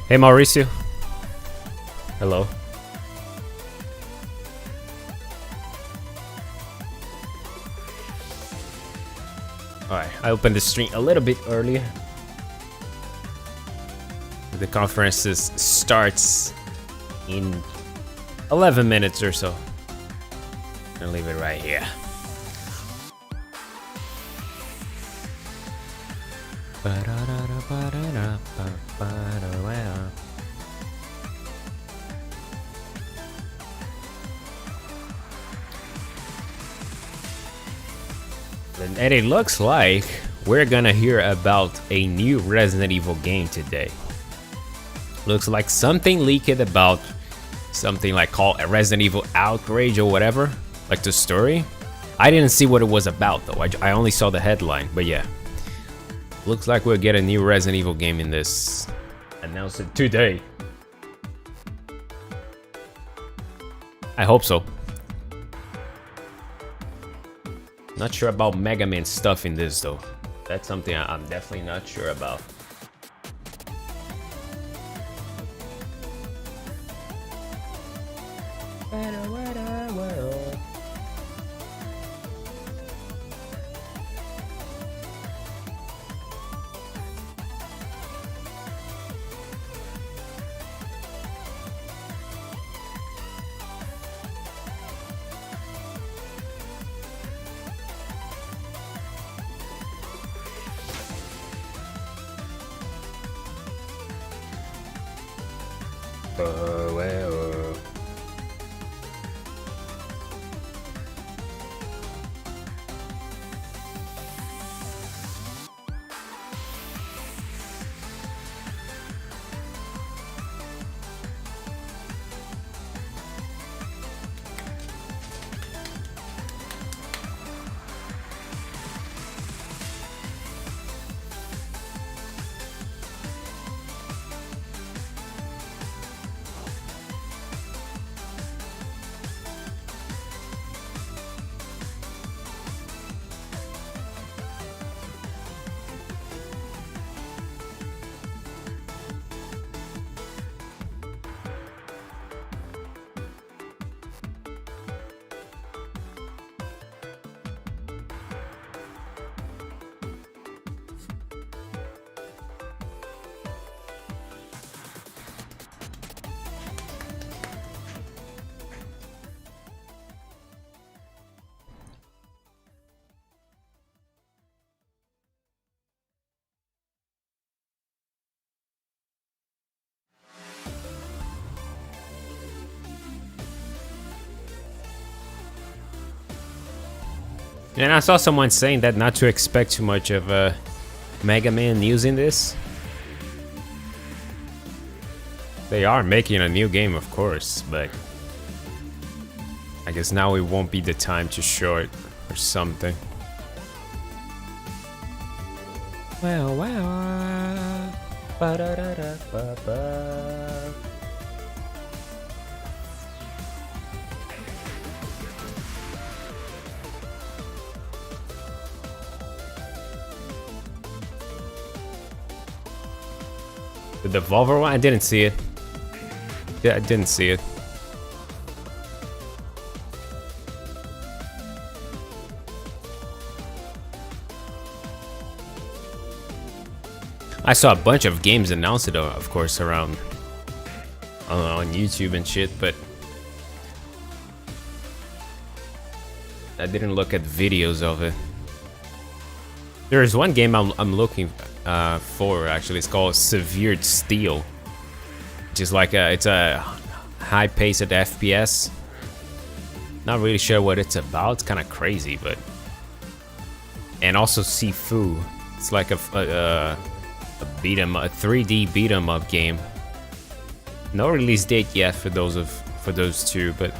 Hey Mauricio. Hello. Alright, I opened the stream a little bit earlier. The conference starts in 11 minutes or so. I'm gonna leave it right here. And it looks like we're gonna hear about a new Resident Evil game today. Looks like something leaked about something like called Resident Evil Outrage or whatever, like the story. I didn't see what it was about though. I only saw the headline, but yeah. Looks like we'll get a new Resident Evil game in this. Announced it today. I hope so. Not sure about Mega Man stuff in this though. That's something I'm definitely not sure about. And I saw someone saying that not to expect too much of Mega Man news in this. They are making a new game, of course, but I guess now it won't be the time to show it or something. Well, well. Ba-da-da-da-ba-ba. The Devolver one? I didn't see it. Yeah, I didn't see it. I saw a bunch of games announced, of course, around on YouTube and shit, but I didn't look at videos of it. There is one game I'm looking for actually. It's called Severed Steel, which is like it's a high-paced FPS. Not really sure what it's about. It's kind of crazy, but and also Sifu. It's like a beat 'em, a 3D beat 'em up game. No release date yet for those two, but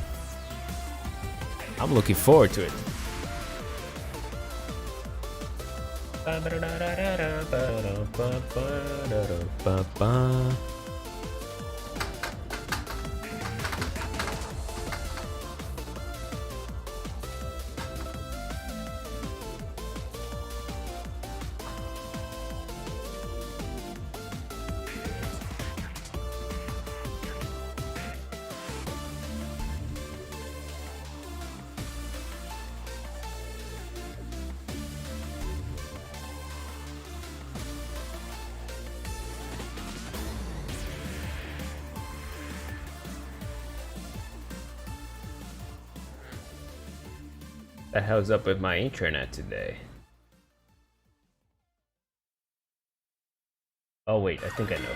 I'm looking forward to it. The hell's up with my internet today? Oh wait, I think I know.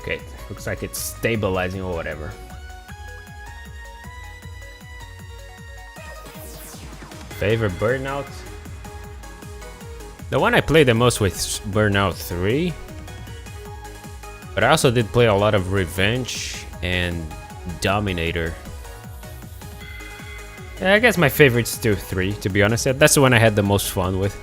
Okay, looks like it's stabilizing or whatever. Favorite Burnout? The one I played the most was Burnout 3. But I also did play a lot of Revenge and Dominator. Yeah, I guess my favorite's still 3, to be honest. That's the one I had the most fun with.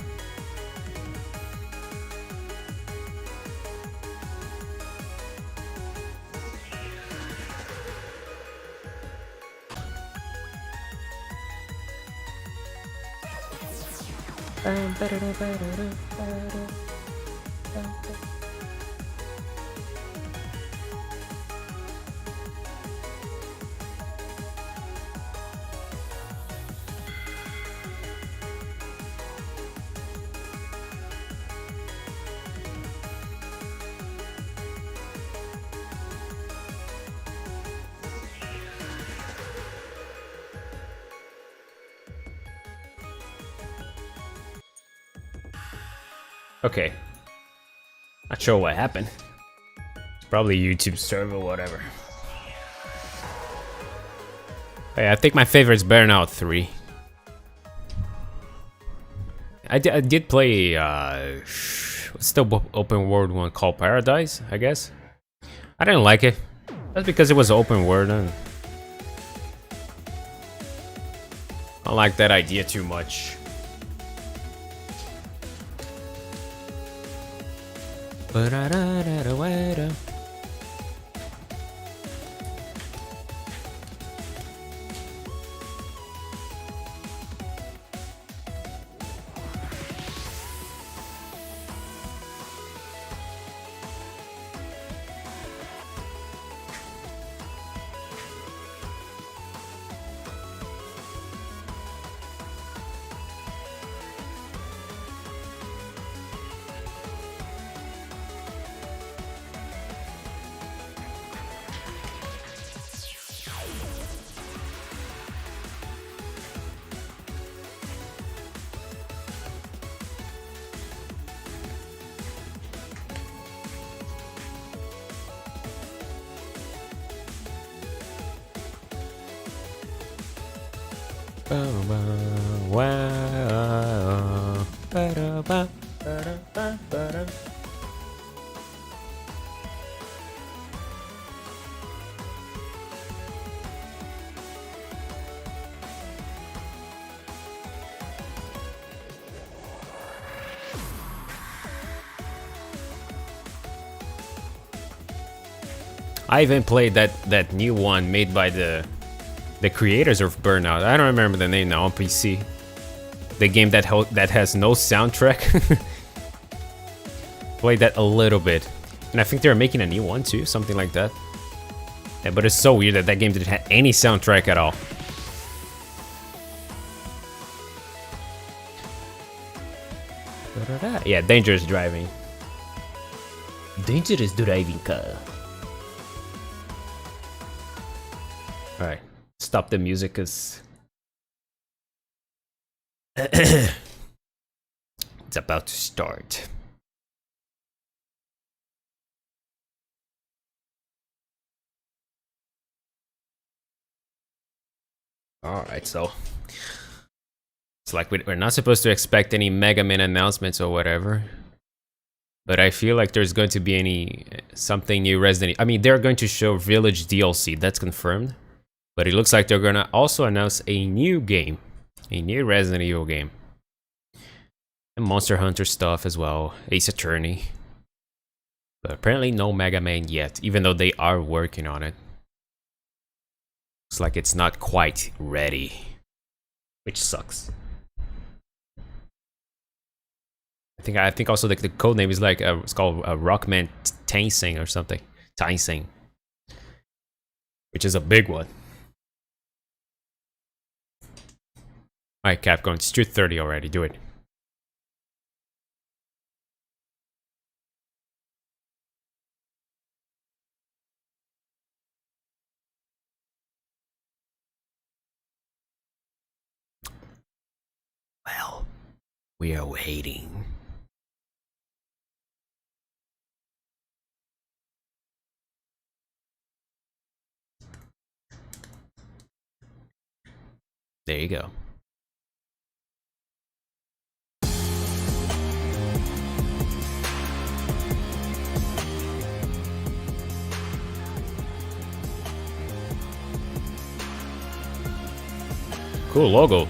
Okay. Not sure what happened. It's probably YouTube server or whatever. Hey, I think my favorite is Burnout 3. I did play what's the open world one called Paradise, I guess. I didn't like it. That's because it was open world and I don't like that idea too much. I even played that new one made by the creators of Burnout. I don't remember the name now on PC. The game that has no soundtrack. Played that a little bit, and I think they're making a new one too, something like that. Yeah, but it's so weird that that game didn't have any soundtrack at all. Yeah, dangerous driving. Dangerous driving car. Alright, stop the music because it's about to start. Alright, so It's like we're not supposed to expect any Mega Man announcements or whatever. But I feel like there's going to be something new Resident Evil. I mean, they're going to show Village DLC, that's confirmed. But it looks like they're gonna also announce a new game. A new Resident Evil game. And Monster Hunter stuff as well. Ace Attorney. But apparently no Mega Man yet, even though they are working on it. Looks like it's not quite ready. Which sucks. I think also the code name is like it's called Rockman Tainsing or something. Tainsing. Which is a big one. Alright, Capcom, it's 2:30 already, do it. Well, we are waiting. There you go. Cool logo.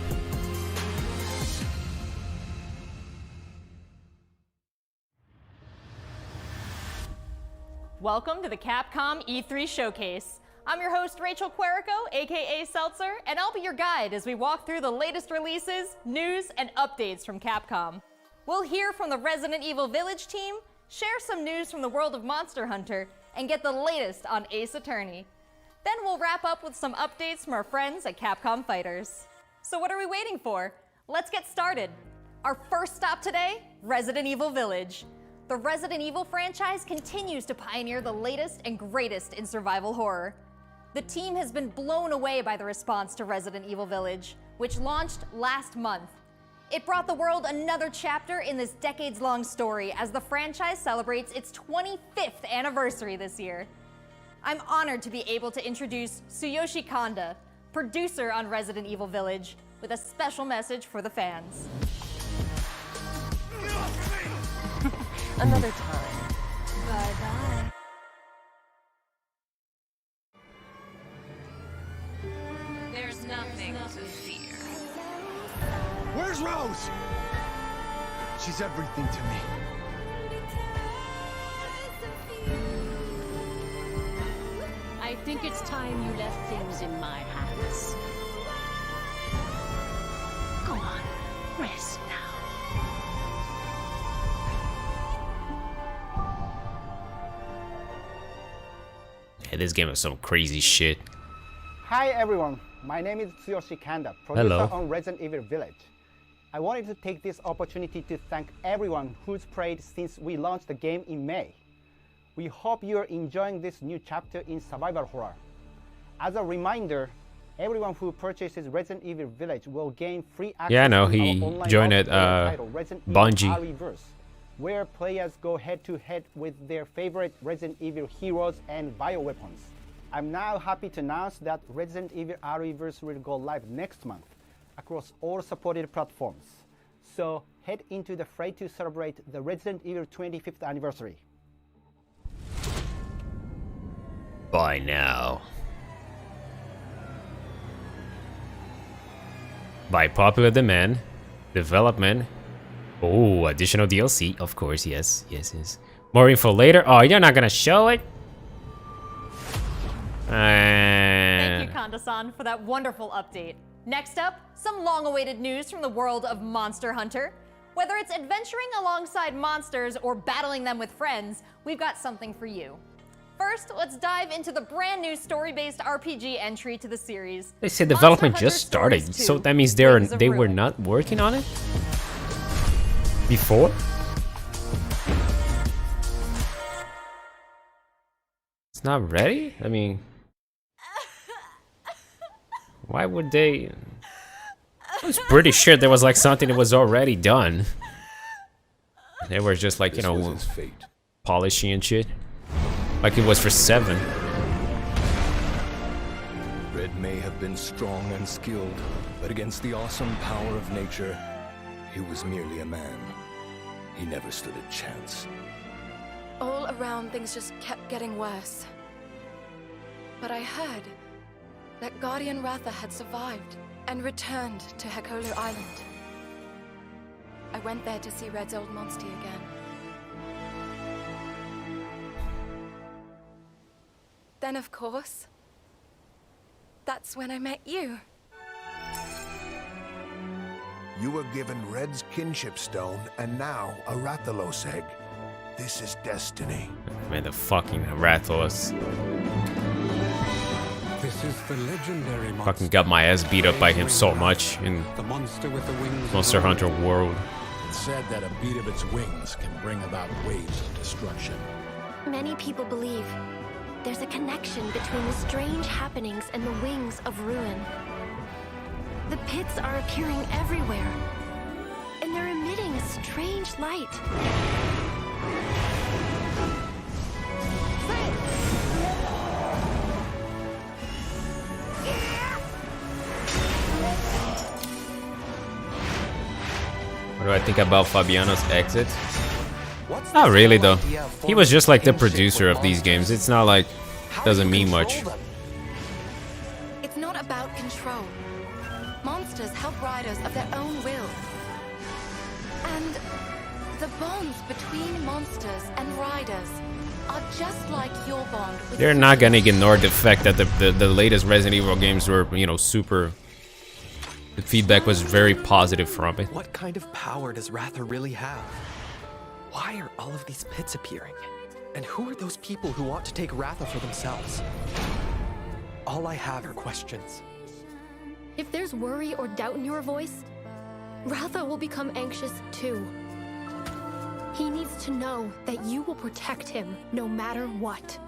Welcome to the Capcom E3 Showcase. I'm your host, Rachel Querico, aka Seltzer, and I'll be your guide as we walk through the latest releases, news, and updates from Capcom. We'll hear from the Resident Evil Village team, share some news from the world of Monster Hunter, and get the latest on Ace Attorney. Then we'll wrap up with some updates from our friends at Capcom Fighters. So what are we waiting for? Let's get started. Our first stop today, Resident Evil Village. The Resident Evil franchise continues to pioneer the latest and greatest in survival horror. The team has been blown away by the response to Resident Evil Village, which launched last month. It brought the world another chapter in this decades-long story as the franchise celebrates its 25th anniversary this year. I'm honored to be able to introduce Tsuyoshi Kanda, producer on Resident Evil Village, with a special message for the fans. Another time. Bye-bye. There's nothing to fear. Where's Rose? She's everything to me. I think it's time you left things in my hands. Go on, rest now. Yeah, this game is some crazy shit. Hi everyone, my name is Tsuyoshi Kanda, producer on Resident Evil Village. I wanted to take this opportunity to thank everyone who's played since we launched the game in May. We hope you're enjoying this new chapter in survival horror. As a reminder, everyone who purchases Resident Evil Village will gain free access Yeah, I know, to he our online joined it, multiplayer title, Resident Bungie. Evil Reverse, where players go head-to-head with their favorite Resident Evil heroes and bioweapons. I'm now happy to announce that Resident Evil Reverse will go live next month across all supported platforms. So head into the fray to celebrate the Resident Evil 25th anniversary. By now. By popular demand, development. Oh, additional DLC, of course, yes. More info later. Oh, you're not gonna show it? Thank you, Kanda-san, for that wonderful update. Next up, some long-awaited news from the world of Monster Hunter. Whether it's adventuring alongside monsters or battling them with friends, we've got something for you. First, let's dive into the brand new story-based RPG entry to the series. They said development Monster just Hunter started, Stories so 2, that means they Wings of were Ruin. not working on it? Before? It's not ready? I mean... Why would they... I was pretty sure there was like something that was already done. They were just like, you know, polishing and shit. Like it was for 7. Red may have have been strong and skilled, but against the awesome power of nature, he was merely a man. He never stood a chance. All around, things just kept getting worse. But I heard that Guardian Ratha had survived and returned to Hekolu Island. I went there to see Red's old monster again. Then, of course, that's when I met you. You were given Red's kinship stone, and now a Rathalos egg. This is destiny. Man, the fucking Rathalos. This is the legendary monster. Fucking got my ass beat up by him so much in The monster with the wings. Monster Hunter World. It's said that a beat of its wings can bring about waves of destruction. Many people believe there's a connection between the strange happenings and the wings of ruin. The pits are appearing everywhere, and they're emitting a strange light. What do I think about Fabiano's exit? Not really though. He was just like the producer of these games. It's not like doesn't mean much. It's not about control. Monsters help riders of their own will. And the bonds between monsters and riders are just like your bond with They're not gonna ignore the fact that the latest Resident Evil games were, you know, super. The feedback was very positive from it. What kind of power does Ratha really have? Why are all of these pits appearing? And who are those people who want to take Ratha for themselves? All I have are questions. If there's worry or doubt in your voice, Ratha will become anxious too. He needs to know that you will protect him no matter what.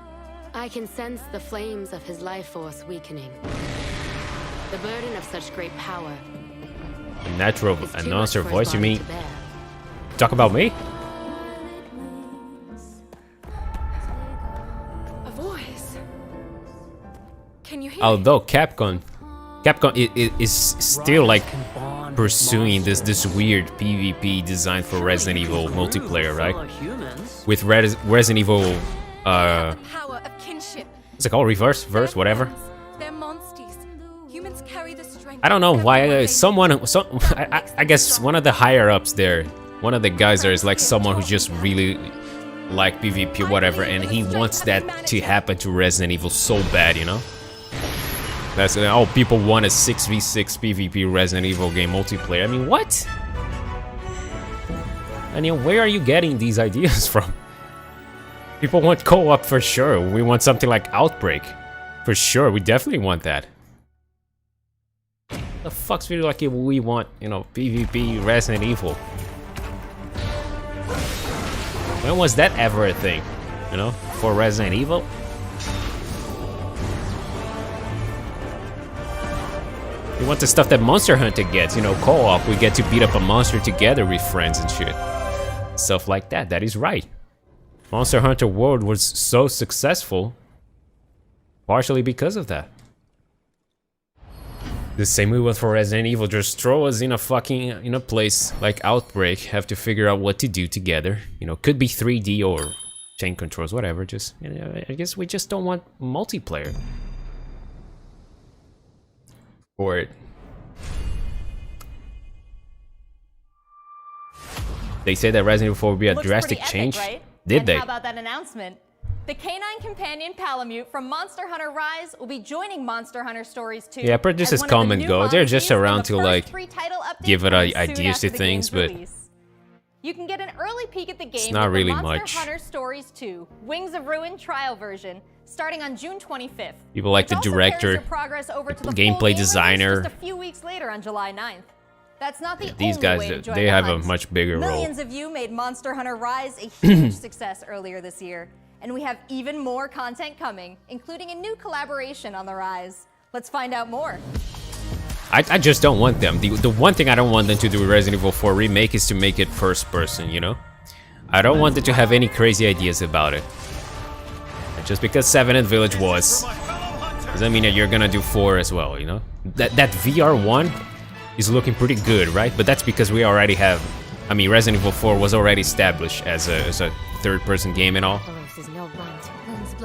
I can sense the flames of his life force weakening. The burden of such great power. A natural is too announcer much for his voice, you body mean? to bear. Talk about me? a voice. Can you hear? Although Capcom is still like pursuing this weird PvP design for Resident Evil multiplayer, right? With Resident Evil, The power of kinship. what's it called? Reverse, whatever. They're monsties. Humans carry the strength. I don't know of why everyone I guess one of the higher ups there, one of the guys there is like someone who just really like PvP or whatever, and he wants that to happen to Resident Evil so bad, you know? That's oh, people want a 6v6 PvP Resident Evil game multiplayer. I mean, what? I mean, where are you getting these ideas from? People want co-op for sure. We want something like Outbreak. For sure, we definitely want that. The fuck's really like if we want, you know, PvP Resident Evil? When was that ever a thing? You know, for Resident Evil? We want the stuff that Monster Hunter gets, you know, co-op. We get to beat up a monster together with friends and shit. Stuff like that, that is right. Monster Hunter World was so successful, partially because of that. The same way with for Resident Evil, just throw us in a fucking, in a place like Outbreak, have to figure out what to do together. You know, could be 3D or chain controls, whatever, just, you know, I guess we just don't want multiplayer. For it. They said that Resident Evil 4 would be a Looks drastic pretty change. epic, right? Did And they? How about that announcement? The canine companion Palamute from Monster Hunter Rise will be joining Monster Hunter Stories 2. Yeah, producers come and go. They're just around to like give it soon ideas after to the things, game's but release. You can get an early peek at the game not with really the Monster much. Hunter Stories 2 Wings of Ruin trial version starting on June 25th. people like which the also director, carries your progress over to the full gameplay game release designer. just a few weeks later on July 9th. That's not the These only guys, way to join they the have a hunt. much bigger role. Millions of you made Monster Hunter Rise a huge success earlier this year, and we have even more content coming, including a new collaboration on the Rise. Let's find out more. I just don't want them. The one thing I don't want them to do with Resident Evil 4 Remake is to make it first person, you know? I don't want them to have any crazy ideas about it. And just because 7 and Village was. Does that mean that you're gonna do 4 as well, you know? That VR1 is looking pretty good, right? But that's because we already have... I mean, Resident Evil 4 was already established as a third-person game and all.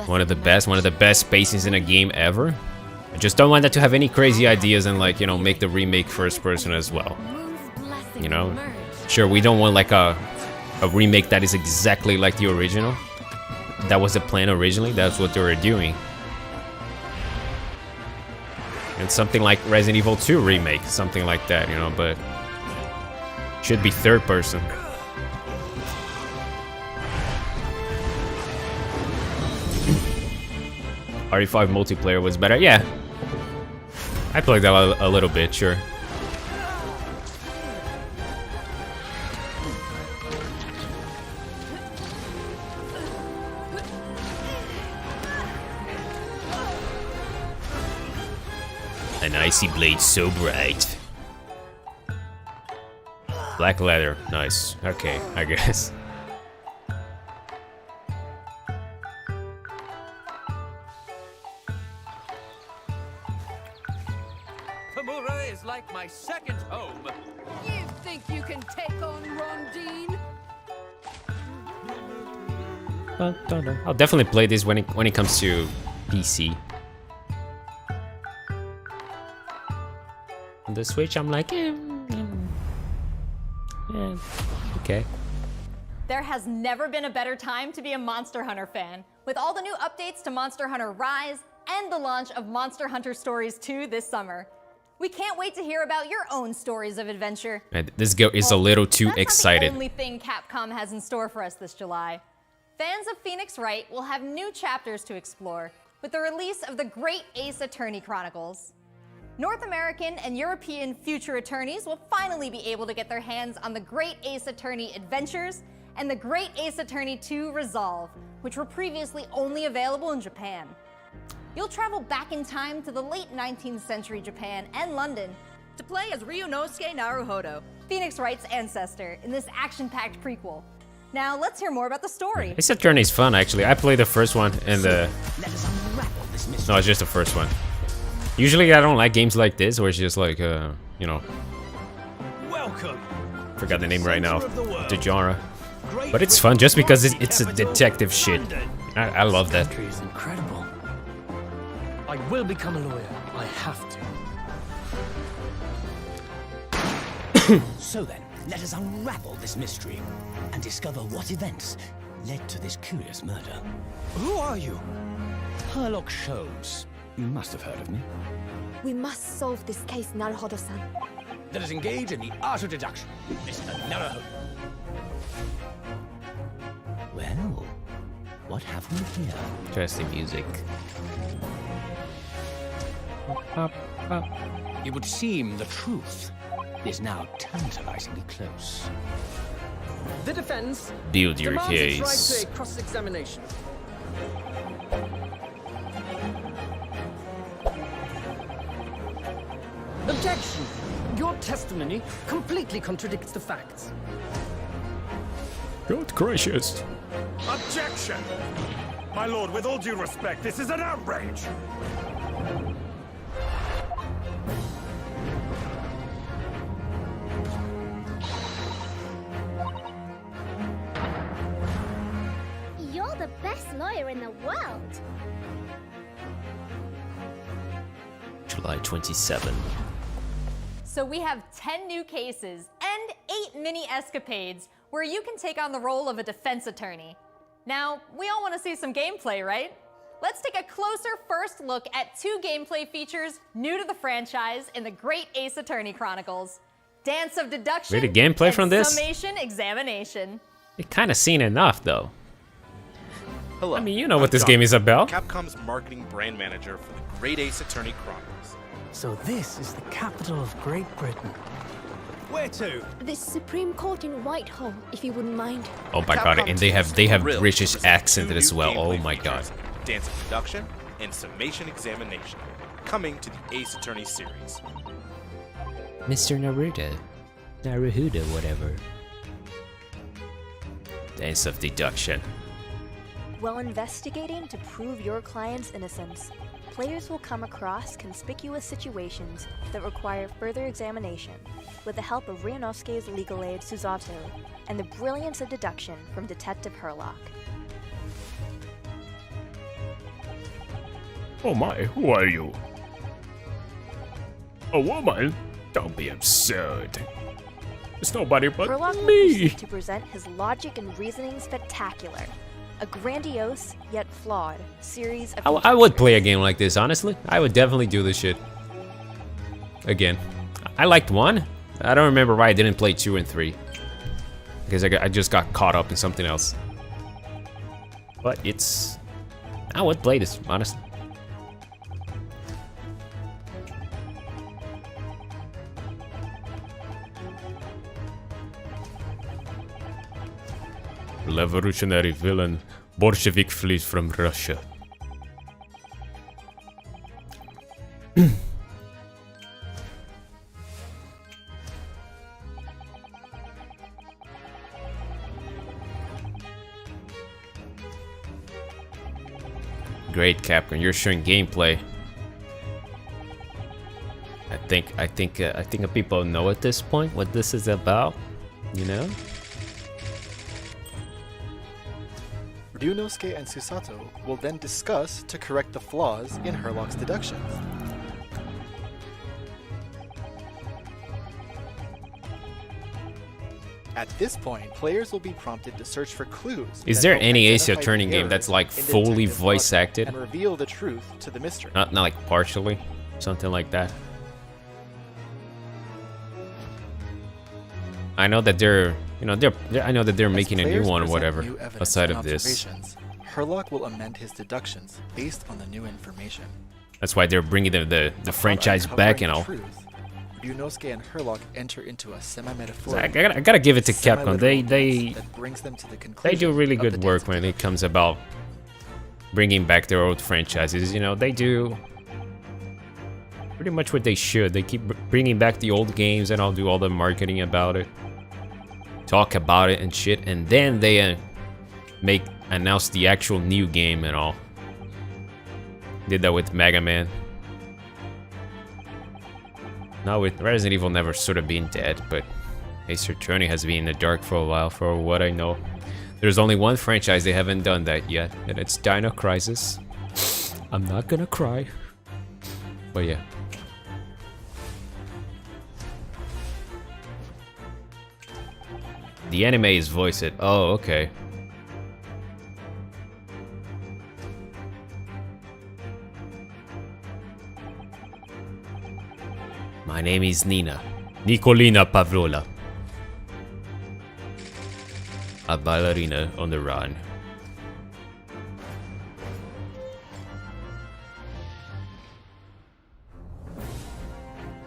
One of the best pacings in a game ever. I just don't want that to have any crazy ideas and, like, you know, make the remake first-person as well. You know? Sure, we don't want, like, a remake that is exactly like the original. That was the plan originally, that's what they were doing. And something like Resident Evil 2 remake, something like that, you know, but should be third person. RE5 multiplayer was better, yeah. I played that a little bit, sure. An icy blade so bright. Black leather, nice. Okay, I guess. Kamura is like my second home. You think you can take on Rondine? I'll definitely play this when it comes to PC. On the Switch, I'm like, yeah, okay. There has never been a better time to be a Monster Hunter fan. With all the new updates to Monster Hunter Rise and the launch of Monster Hunter Stories 2 this summer. We can't wait to hear about your own stories of adventure. Man, this girl is a little too excited. That's not the only thing Capcom has in store for us this July. Fans of Phoenix Wright will have new chapters to explore with the release of the Great Ace Attorney Chronicles. North American and European future attorneys will finally be able to get their hands on the Great Ace Attorney Adventures and the Great Ace Attorney 2 Resolve, which were previously only available in Japan. You'll travel back in time to the late 19th century Japan and London to play as Ryunosuke Naruhodo, Phoenix Wright's ancestor, in this action-packed prequel. Now, let's hear more about the story. Ace Attorney is fun, actually. I played the first one and the... No, it's just the first one. Usually I don't like games like this, where it's just like, you know... Welcome. Forgot the name right now. The genre. But it's fun just because it's a detective shit. I love that. This country is incredible. I will become a lawyer. I have to. So then, let us unravel this mystery and discover what events led to this curious murder. Who are you? Herlock Sholmes. You must have heard of me. We must solve this case, Naruhodo-san. Let us engage in the art of deduction, Mr. Naruhodo. Well, what have we here? Interesting music. It would seem the truth is now tantalizingly close. The defense Build your demands its case. right to a cross-examination. Objection! Your testimony completely contradicts the facts. God gracious. Objection! My lord, with all due respect, this is an outrage! You're the best lawyer in the world! July 27. So we have 10 new cases and 8 mini escapades where you can take on the role of a defense attorney. Now, we all want to see some gameplay, right? Let's take a closer first look at 2 gameplay features new to the franchise in the Great Ace Attorney Chronicles. Dance of Deduction Really, gameplay and from this? Summation Examination. It kind of seen enough, though. Hello. I mean, you know what this game is about. Capcom's marketing brand manager for the Great Ace Attorney Chronicles. So this is the capital of Great Britain. Where to? The Supreme Court in Whitehall, if you wouldn't mind. Oh my god, and they have British accent as well. Oh my god. Dance of Deduction and Summation Examination, coming to the Ace Attorney series. Mr. Naruhodo, whatever. Dance of Deduction. While investigating to prove your client's innocence, players will come across conspicuous situations that require further examination with the help of Ryunosuke's legal aid Susato and the brilliance of deduction from Detective Herlock. Oh my, who are you? A woman? Don't be absurd. It's nobody but Herlock will me. proceed to present his logic and reasoning spectacular, a grandiose yet flawed series of. I would play a game like this, honestly. I would definitely do this shit again. I liked 1. I don't remember why I didn't play 2 and 3. Because I just got caught up in something else. But I would play this, honestly. Revolutionary villain. Bolshevik flees from Russia. Great, Capcom. You're showing gameplay. I think people know at this point what this is about. You know. Ryunosuke and Susato will then discuss to correct the flaws in Herlock's deductions. At this point, players will be prompted to search for clues. Is there any Ace Attorney game that's like fully voice acted? And reveal the truth to the mystery. Not like partially, something like that. I know that I know that they're making a new one or whatever aside of this. Herlock will amend his deductions based on the new information. That's why they're bringing the franchise back and all. Ryunosuke and Herlock enter into a semi-metaphorical. I gotta give it to Capcom. They brings them to the they do really good work when it comes about bringing back their old franchises. You know, they do pretty much what they should. They keep bringing back the old games and I'll do all the marketing about it, talk about it and shit, and then they announce the actual new game and all. Did that with Mega Man. Now with Resident Evil never sort of being dead, but Ace Attorney has been in the dark for a while, for what I know. There's only one franchise they haven't done that yet, and it's Dino Crisis. I'm not gonna cry, but yeah. The anime is voiced. Oh, okay. My name is Nina. Nikolina Pavlova. A ballerina on the run.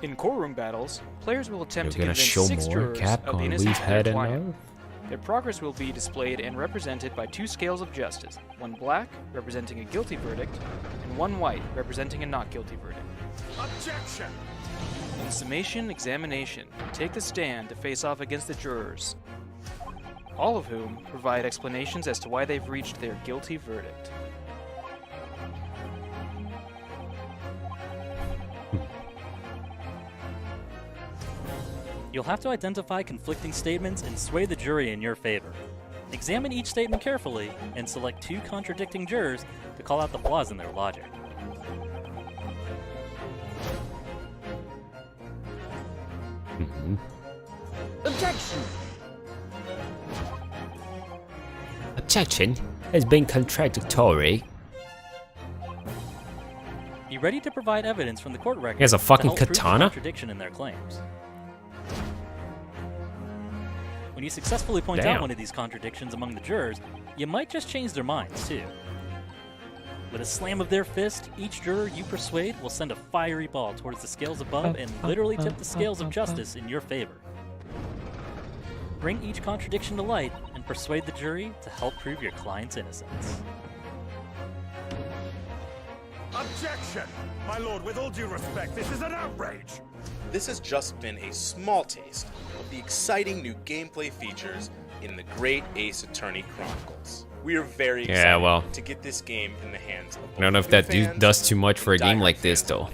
In courtroom battles, players will attempt to You're gonna convince show 6 more jurors of the Capcom innocence we've of had their enough? client. Their progress will be displayed and represented by 2 scales of justice, one black, representing a guilty verdict, and one white, representing a not guilty verdict. Objection! In summation examination, take the stand to face off against the jurors, all of whom provide explanations as to why they've reached their guilty verdict. You'll have to identify conflicting statements and sway the jury in your favor. Examine each statement carefully and select 2 contradicting jurors to call out the flaws in their logic. Objection! Objection has been contradictory. Be ready to provide evidence from the court record. He has a to fucking help prove the katana? contradiction in their claims. When you successfully point Damn. out one of these contradictions among the jurors, you might just change their minds too. With a slam of their fist, each juror you persuade will send a fiery ball towards the scales above and literally tip the scales of justice in your favor. Bring each contradiction to light and persuade the jury to help prove your client's innocence. Objection! My lord, with all due respect, this is an outrage! This has just been a small taste of the exciting new gameplay features in the Great Ace Attorney Chronicles. We are very excited Yeah, well, to get this game in the hands of I don't know if that does too much for a game like this, though.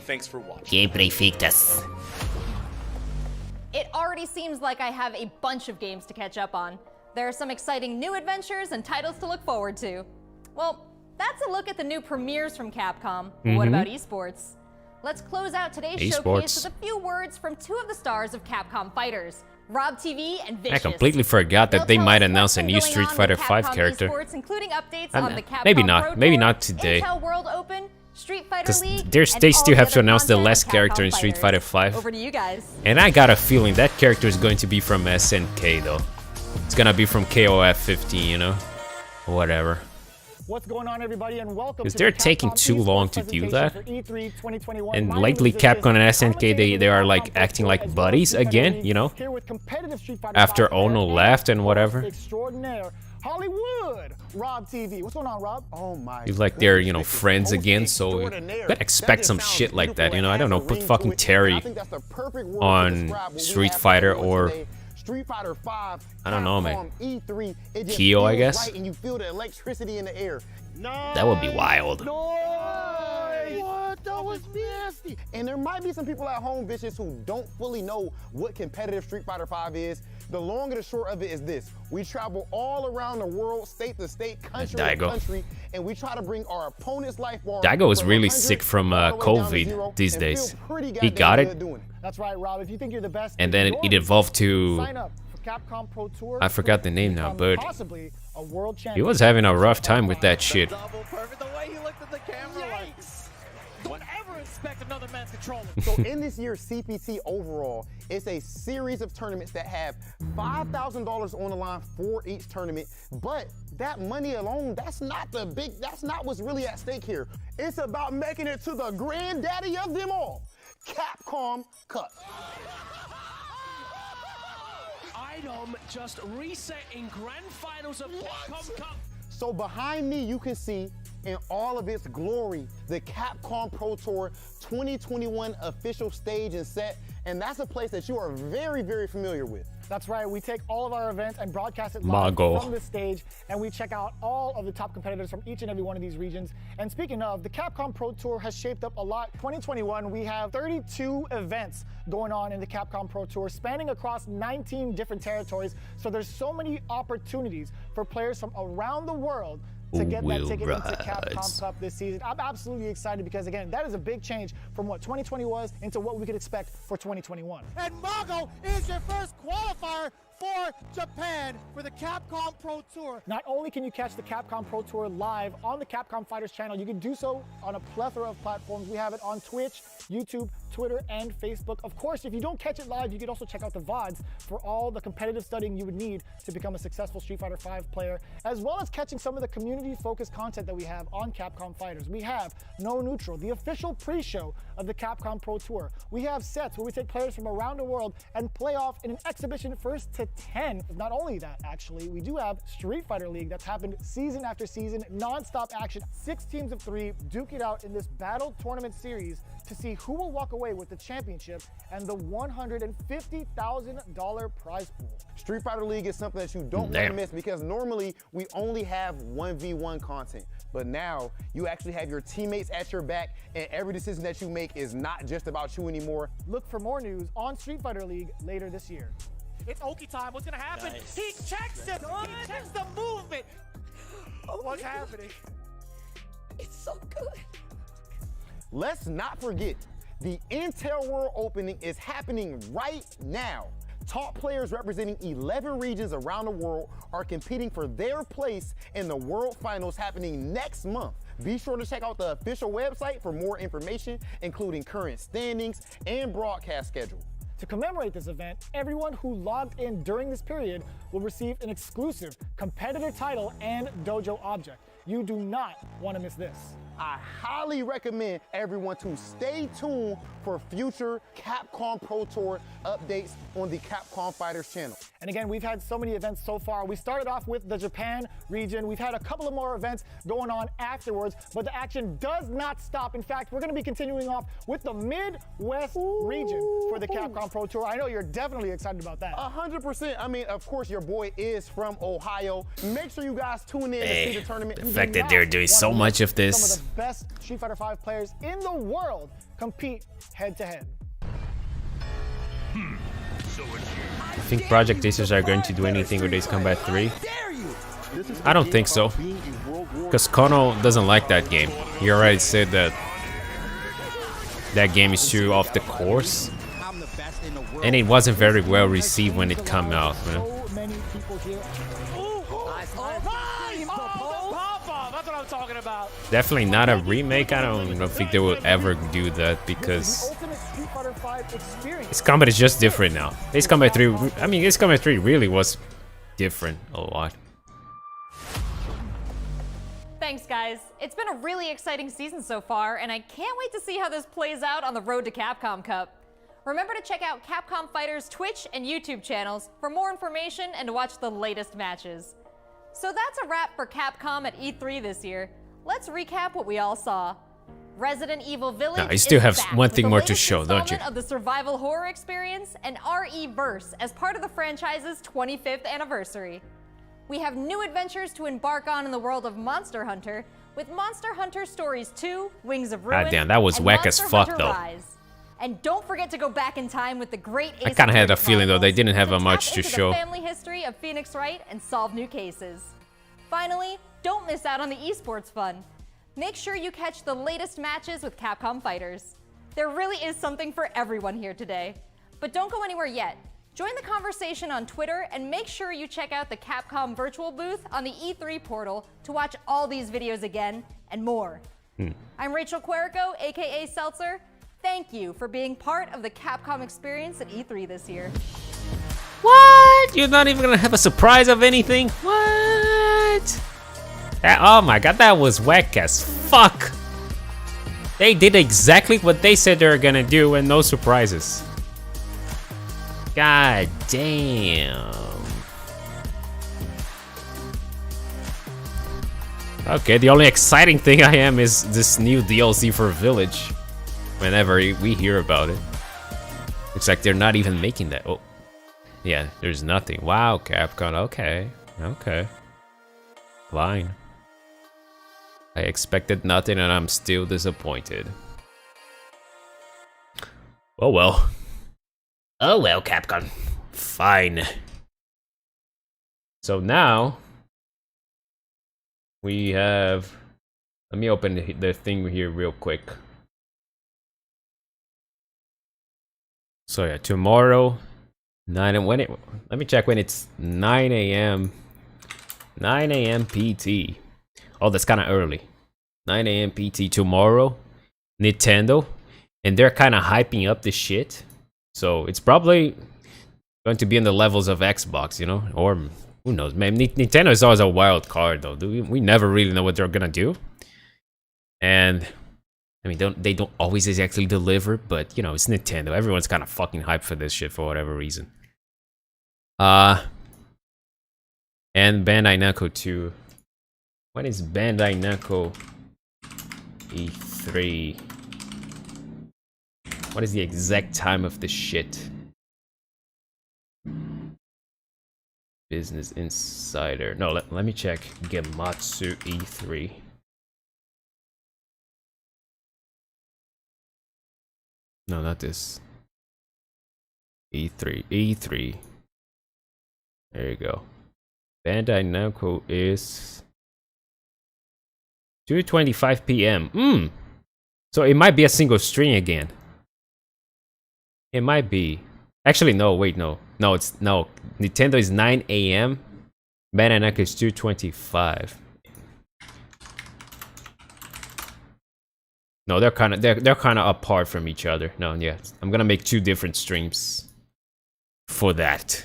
Thanks for watching. Gameplay fictus. It already seems like I have a bunch of games to catch up on. There are some exciting new adventures and titles to look forward to. Well, that's a look at the new premieres from Capcom. But what about esports? Let's close out today's showcase with a few words from two of the stars of Capcom Fighters, Rob TV and Vicious. I completely forgot that they might announce a new Street Fighter V character. Esports, including updates on the Capcom maybe not. Pro Maybe Tour, not today. Intel World Open, Street Fighter Because League, they still have to announce the last character in Street Fighter V. Over to you guys. And I got a feeling that character is going to be from SNK, though. It's gonna be from KOF 15, you know? Whatever. What's going on, everybody, and welcome. Because they're taking too long to do that. And lately, Capcom and SNK, they are like acting like buddies again, you know? After Ono left and whatever. Hollywood, Rob TV. What's going on, Rob? Oh my. It's like they're, you know, friends again, so you gotta expect some shit like that, you know? I don't know, put fucking Terry on Street Fighter or Street Fighter 5, I don't know, man. E3, it just Kyo, I feels guess. right and you feel the electricity in the air. That would be wild. What? That was nasty. And there might be some people at home, Vicious, who don't fully know what competitive Street Fighter 5 is. The long and the short of it is this. We travel all around the world, state to state, country to country, and we try to bring our opponent's life bar. Daigo is really sick from COVID these days. He got it. That's right, Rob. If you think you're the best, and then it evolved to, sign up for Capcom Pro Tour. I forgot the name now, but possibly a world champion. He was having a rough time with that shit. The way he looked at the camera, like, don't ever expect another man's controller. So in this year's CPT overall, it's a series of tournaments that have $5,000 on the line for each tournament. But that money alone, that's not what's really at stake here. It's about making it to the granddaddy of them all, Capcom Cup. Item just resetting grand finals of Capcom Cup. So behind me, you can see in all of its glory, the Capcom Pro Tour 2021 official stage and set. And that's a place that you are very, very familiar with. That's right. We take all of our events and broadcast it live from this stage, and we check out all of the top competitors from each and every one of these regions. And speaking of, the Capcom Pro Tour has shaped up a lot. 2021, we have 32 events going on in the Capcom Pro Tour, spanning across 19 different territories. So there's so many opportunities for players from around the world to get that ticket into Capcom Cup this season. I'm absolutely excited because, again, that is a big change from what 2020 was into what we could expect for 2021. And Mago is your first qualifier for Japan for the Capcom Pro Tour. Not only can you catch the Capcom Pro Tour live on the Capcom Fighters channel, you can do so on a plethora of platforms. We have it on Twitch, YouTube, Twitter, and Facebook. Of course, if you don't catch it live, you can also check out the VODs for all the competitive studying you would need to become a successful Street Fighter V player, as well as catching some of the community-focused content that we have on Capcom Fighters. We have No Neutral, the official pre-show of the Capcom Pro Tour. We have sets where we take players from around the world and play off in an exhibition first to 10. Not only that, actually, we do have Street Fighter League that's happened season after season, non-stop action, 6 teams of 3, duke it out in this battle tournament series to see who will walk away with the championship and the $150,000 prize pool. Street Fighter League is something that you don't want to miss because normally we only have 1v1 content, but now you actually have your teammates at your back and every decision that you make is not just about you anymore. Look for more news on Street Fighter League later this year. It's Oki time. What's gonna happen? Nice. He checks it. He checks the movement. What's happening? It's so good. Let's not forget, the Intel World Opening is happening right now. Top players representing 11 regions around the world are competing for their place in the World Finals happening next month. Be sure to check out the official website for more information, including current standings and broadcast schedule. To commemorate this event, everyone who logged in during this period will receive an exclusive competitor title and dojo object. You do not want to miss this. I highly recommend everyone to stay tuned for future Capcom Pro Tour updates on the Capcom Fighters channel. And again, we've had so many events so far. We started off with the Japan region. We've had a couple of more events going on afterwards, but the action does not stop. In fact, we're going to be continuing off with the Midwest region for the Capcom Pro Tour. I know you're definitely excited about that. 100%. I mean, of course, your boy is from Ohio. Make sure you guys tune in to see the tournament. The fact that they're doing so much of this. Some of the best Street Fighter V players in the world compete head-to-head. I think Project Acers are going to do anything with Ace Combat 3. I don't think so. Because Kono doesn't like that game. He already said that that game is too off the course. And it wasn't very well received when it came out, man. Definitely not a remake. I don't think they will ever do that because Ace Combat is just different now. Ace Combat 3, I mean, Ace Combat 3 really was different a lot. Thanks, guys. It's been a really exciting season so far, and I can't wait to see how this plays out on the road to Capcom Cup. Remember to check out Capcom Fighters' Twitch and YouTube channels for more information and to watch the latest matches. So that's a wrap for Capcom at E3 this year. Let's recap what we all saw. Resident Evil Village No, you still is have back one with thing the more to latest show, don't you? installment of the survival horror experience and RE-Verse as part of the franchise's 25th anniversary. We have new adventures to embark on in the world of Monster Hunter with Monster Hunter Stories 2, Wings of Ruin, Damn, that was and whack as Monster fuck, Hunter though. Rise. And don't forget to go back in time with the great Ace I kind of had a Attorney feeling though they Chronicles didn't have to much tap to into show. the family history of Phoenix Wright and solve new cases. Finally, don't miss out on the esports fun. Make sure you catch the latest matches with Capcom Fighters. There really is something for everyone here today. But don't go anywhere yet. Join the conversation on Twitter and make sure you check out the Capcom virtual booth on the E3 portal to watch all these videos again and more. I'm Rachel Querico, aka Seltzer. Thank you for being part of the Capcom experience at E3 this year. What? You're not even gonna have a surprise of anything? What? Oh my god, that was whack as fuck. They did exactly what they said they were gonna do and no surprises. God damn. Okay, the only exciting thing I am is this new DLC for Village. Whenever we hear about it. Looks like they're not even making that. Oh. Yeah, there's nothing. Wow, Capcom. Okay. Okay. Fine. I expected nothing and I'm still disappointed. Oh well. Oh well, Capcom. Fine. So now we have. Let me open the thing here real quick. So yeah, tomorrow, 9 and when it. Let me check when it's 9 a.m. 9 a.m. PT. Oh, that's kind of early. 9 a.m. PT tomorrow. Nintendo, and they're kind of hyping up this shit. So it's probably going to be in the levels of Xbox, you know, or who knows? Man, Nintendo is always a wild card, though. We never really know what they're gonna do, and I mean, they don't always exactly deliver, but you know, it's Nintendo. Everyone's kind of fucking hyped for this shit for whatever reason. And Bandai Namco 2. When is Bandai Namco E3? What is the exact time of this shit? Business Insider. No, let me check. Gematsu E3. No, not this. E3. E3. There you go. Bandai Namco is 2:25 p.m. So it might be a single string again. It might be. Actually, no. Wait, no. No, it's no. Nintendo is 9 a.m. Bandai Namco is 2:25. No, they're kind of apart from each other. No, yeah, I'm gonna make 2 different streams for that,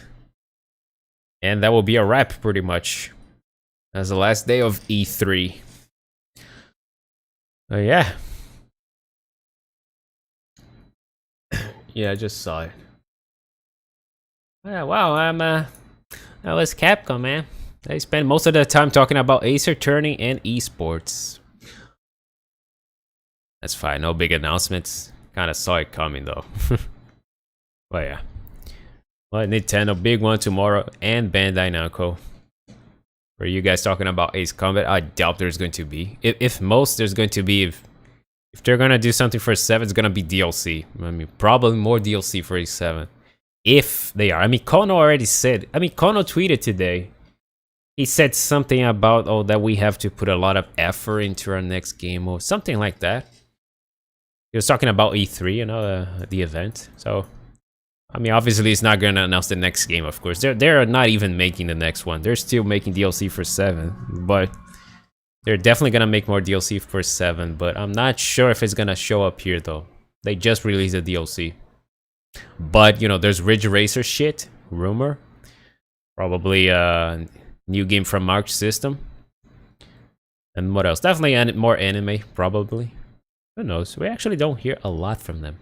and that will be a wrap pretty much. That's the last day of E3. Oh yeah. Yeah, I just saw it. Yeah, wow, that was Capcom, man. They spend most of the time talking about Ace Attorney and esports. That's fine, no big announcements. Kind of saw it coming though. But yeah. Well, Nintendo, big one tomorrow, and Bandai Namco. Were you guys talking about Ace Combat? I doubt there's going to be. If most, there's going to be. If they're gonna do something for 7, it's gonna be DLC. I mean, probably more DLC for Ace 7. If they are. I mean, Kono already said. I mean, Kono tweeted today. He said something about, oh, that we have to put a lot of effort into our next game or something like that. He was talking about E3, you know, the event. So, I mean, obviously, it's not gonna announce the next game. Of course, they're not even making the next one. They're still making DLC for 7, but they're definitely gonna make more DLC for 7. But I'm not sure if it's gonna show up here though. They just released a DLC. But you know, there's Ridge Racer shit rumor. Probably new game from March System. And what else? Definitely more anime, probably. Who knows? We actually don't hear a lot from them.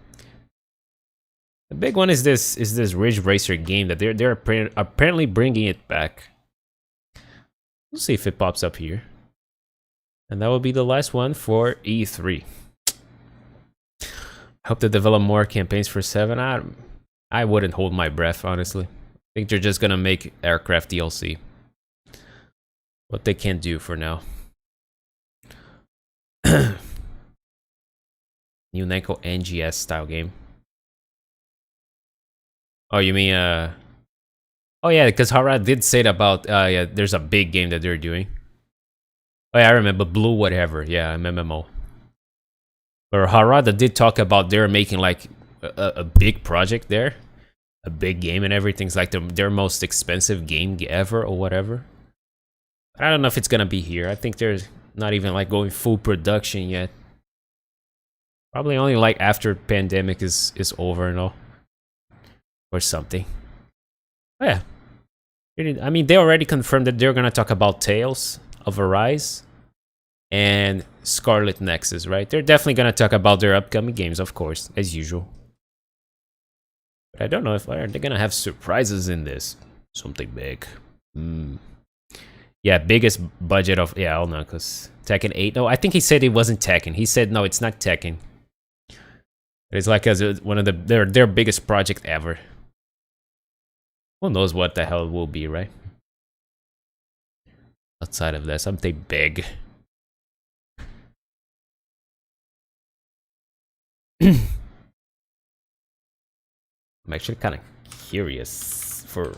The big one is this Ridge Racer game that they're apparently bringing it back. We'll see if it pops up here. And that will be the last one for E3. Hope to develop more campaigns for 7. I wouldn't hold my breath, honestly. I think they're just gonna make aircraft DLC. What they can do for now. New Namco NGS style game. Oh, you mean oh yeah, because Hara did say it about yeah, there's a big game that they're doing. Oh yeah, I remember Blue whatever. Yeah, MMO. But Harada did talk about they're making like a big project there. A big game and everything's like their most expensive game ever or whatever. I don't know if it's gonna be here. I think they're not even like going full production yet. Probably only like after pandemic is over and all. Or something. Oh yeah. I mean, they already confirmed that they're gonna talk about Tales of Arise and Scarlet Nexus, right? They're definitely gonna talk about their upcoming games, of course, as usual. But I don't know if they're gonna have surprises in this. Something big. Yeah, biggest budget of I don't know, because Tekken 8. No, I think he said it wasn't Tekken. He said no, it's not Tekken. It's like one of their biggest project ever. Who knows what the hell it will be, right? Outside of that, something big. I'm actually kind of curious for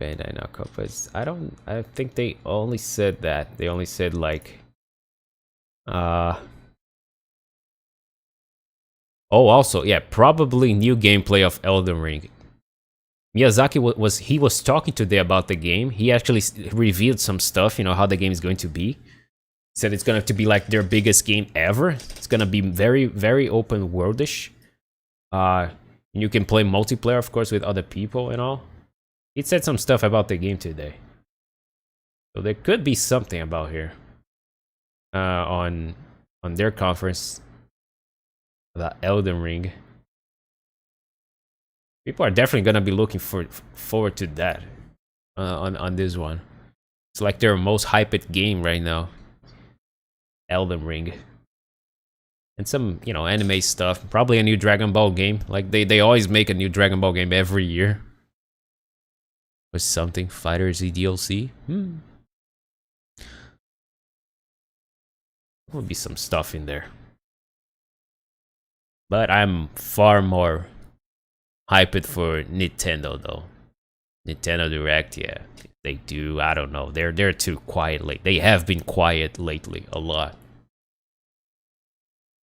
Bandai Namco, but I think they only said that. They only said like oh, also, yeah, probably new gameplay of Elden Ring. Miyazaki was talking today about the game. He actually revealed some stuff, you know, how the game is going to be. Said it's going to be like their biggest game ever. It's going to be very, very open worldish. You can play multiplayer, of course, with other people and all. He said some stuff about the game today. So there could be something about here. On their conference. The Elden Ring. People are definitely gonna be looking forward to that on this one. It's like their most hyped game right now. Elden Ring. And some, you know, anime stuff. Probably a new Dragon Ball game. Like they always make a new Dragon Ball game every year. Or something. Fighter Z DLC. There'll be some stuff in there. But I'm far more hyped for Nintendo though. Nintendo Direct, yeah. They do, I don't know. They're too quiet lately. They have been quiet lately a lot.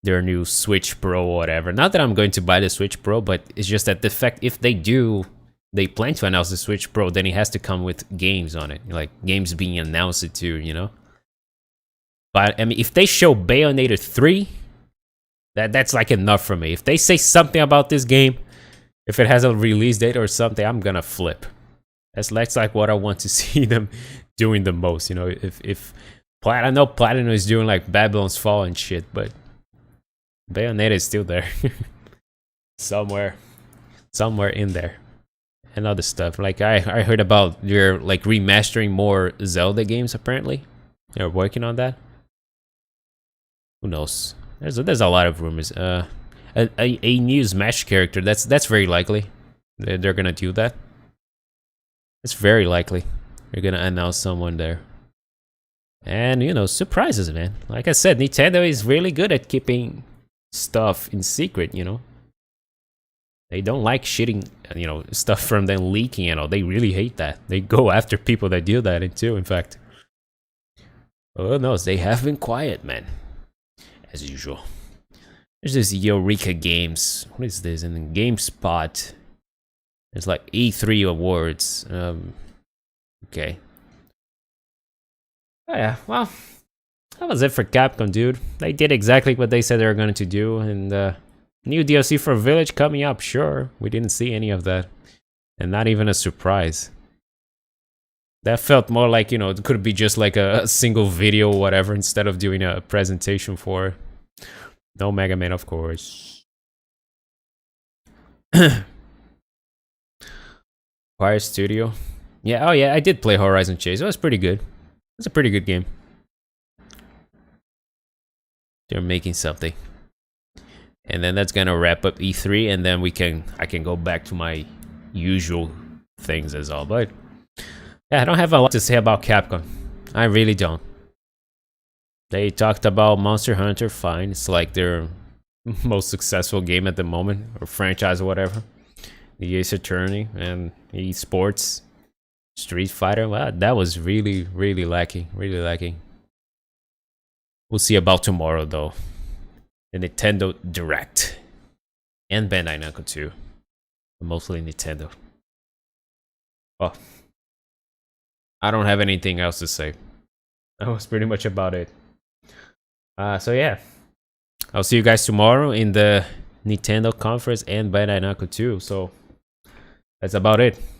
Their new Switch Pro or whatever. Not that I'm going to buy the Switch Pro, but it's just that the fact if they plan to announce the Switch Pro, then it has to come with games on it. Like games being announced too, you know? But I mean, if they show Bayonetta 3, that's like enough for me. If they say something about this game, if it has a release date or something, I'm gonna flip. That's like what I want to see them doing the most. You know, if I know Platinum is doing like Babylon's Fall and shit, but Bayonetta is still there. Somewhere in there. And other stuff. Like I heard about they're like remastering more Zelda games apparently. They're working on that. Who knows? There's a lot of rumors. A new Smash character. That's very likely. They're gonna do that. It's very likely. They're gonna announce someone there. And you know, surprises, man. Like I said, Nintendo is really good at keeping stuff in secret, you know. They don't like shitting, you know, stuff from them leaking, you know. They really hate that. They go after people that do that too, in fact. Oh no, they have been quiet, man. As usual. There's this Eureka Games. What is this? And then GameSpot. It's like E3 awards. Okay. Oh yeah, well, that was it for Capcom, dude. They did exactly what they said they were going to do, and new DLC for Village coming up, sure. We didn't see any of that, and not even a surprise. That felt more like, you know, it could be just like a single video or whatever, instead of doing a presentation for. No Mega Man, of course. Fire Studio. Yeah, oh yeah, I did play Horizon Chase. It was pretty good. It's a pretty good game. They're making something. And then that's gonna wrap up E3, and then I can go back to my usual things as all. But yeah, I don't have a lot to say about Capcom. I really don't. They talked about Monster Hunter, fine. It's like their most successful game at the moment, or franchise or whatever. The Ace Attorney and esports. Street Fighter, wow, that was really, really lacking. Really lacking. We'll see about tomorrow, though. The Nintendo Direct. And Bandai Namco, too. Mostly Nintendo. Oh. I don't have anything else to say. That was pretty much about it. So, yeah. I'll see you guys tomorrow in the Nintendo conference and Bandai Namco, too. So, that's about it.